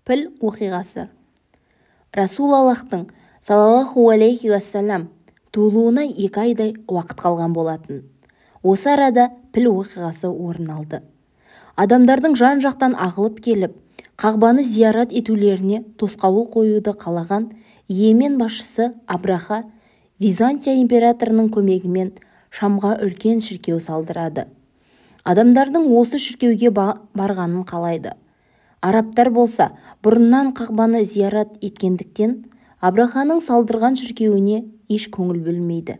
Піл оқиғасы. Расул Аллахтың саллаллаху алейхи уассалам туылуына 2 айдай уақыт қалған болатын. Осы арада піл оқиғасы орын алды. Адамдардың жан-жақтан ағылып келіп, Қағбаны зиярат етулеріне тосқауыл қоюды қалаған Йемен басшысы Абраха Византия императорының көмегімен Шамға үлкен шіркеу салдырады. Адамдардың осы шіркеуге барғанын қалайды. Арабтар болса, бұрыннан Қағбаны зиярат еткендіктен Абраханың салдырған шіркеуіне еш көңіл бөлмейді.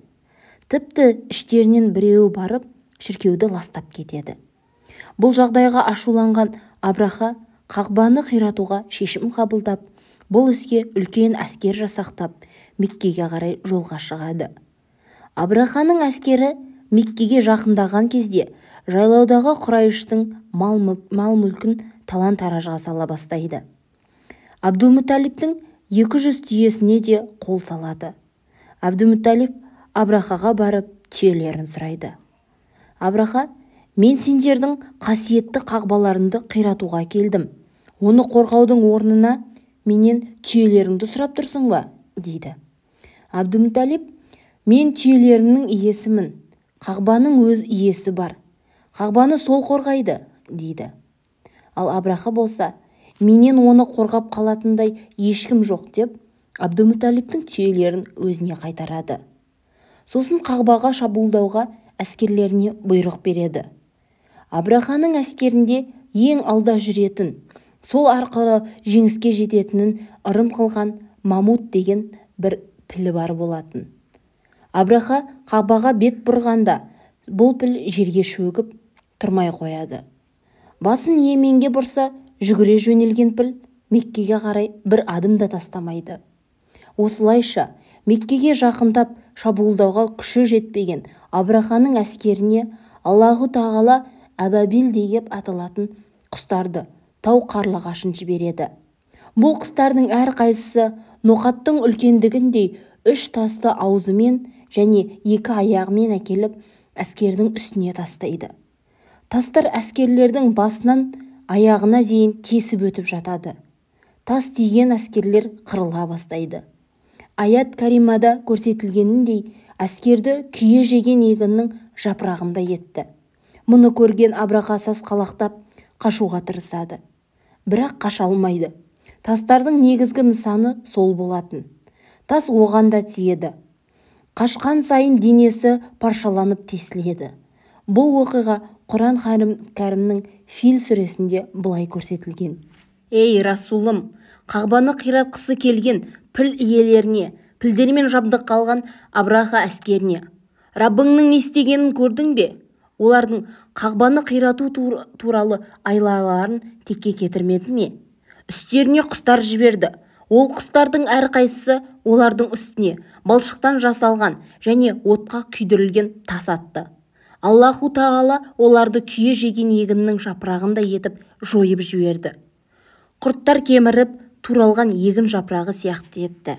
Тіпті іштерінен біреуі барып, шіркеуді ластап кетеді. Бұл жағдайға ашуланған Абраха Қағбаны қиратуға шешім қабылдап, бұл іске үлкен әскер жасақтап, Меккеге қарай жолға шығады. Абраханың әскері Меккеге жақындаған кезде жайлаудағы Құрайыштың мал-мүлкін талан-таражға сала бастайды. Абдулмұталиптің 200 түйесіне де қол салады. Абдулмұталип Абрахаға барып түйелерін сұрайды. Абраха: «Мен сендердің қасиетті қағбаларыңды қиратуға келдім. Оны қорғаудың орнына менен түйелеріңді сұрап тұрсың ба?» дейді. Абдулмұталип: «Мен түйелерімнің иесімін. Қағбаның өз иесі бар. Қағбаны сол қорғайды», дейді. Ал Абраха болса: «Менен оны қорғап қалатындай ешкім жоқ», деп Абдулмұталиптің түйелерін өзіне қайтарады. Сосын Қағбаға шабуылдауға әскерлеріне бұйрық береді. Абраханың әскерінде ең алда жүретін, сол арқылы жеңіске жететінін ырым қылған Мамут деген бір пілі бар болатын. Абраха Қағбаға бет бұрғанда бұл піл жерге шөгіп тұрмай қояды. Басын Йеменге бұрса, жүгіре жөнелген піл Меккеге қарай бір адым да тастамайды. Осылайша Меккеге жақындап шабуылдауға күші жетпеген Абраханың әскеріне Аллаху Тағала Әбабил деп аталатын құстарды тау қарлығашын жібереді. Бұл құстардың әрқайсысы ноқаттың үлкендігіндей 3 тасты аузымен және 2 аяғымен әкеліп әскердің үстіне тастайды. Тастар әскерлердің басынан аяғына дейін тесіп өтіп жатады. Тас тиген әскерлер қырыла бастайды. Аят каримада көрсетілгеніндей әскерді күйе жеген егіннің жапырағында етті. Мұны көрген Абраха сасқалақтап қашуға тырысады. Бірақ қаша алмайды. Тастардың негізгі нысаны сол болатын. Тас оған да тиеді. Қашқан сайын денесі паршаланып тесіледі. Бұл оқиға Құран кәрімнің Фил сүресінде былай көрсетілген: «Ей Расулым, Қағбаны қиратқысы келген піл иелеріне, пілдермен жабдықталған Абраха әскеріне, Раббыңның не істегенін көрдің бе? Олардың Қағбаны қирату туралы айлаларын текке кетірмеді ме? Үстеріне құстар жіберді. Ол құстардың әрқайсысы олардың үстіне балшықтан жасалған және отқа күйдірілген тас атты. Аллаху Тағала оларды күйе жеген егіннің жапырағында етіп жойып жіберді. Құрттар кеміріп туралған егін жапырағы сияқты етті.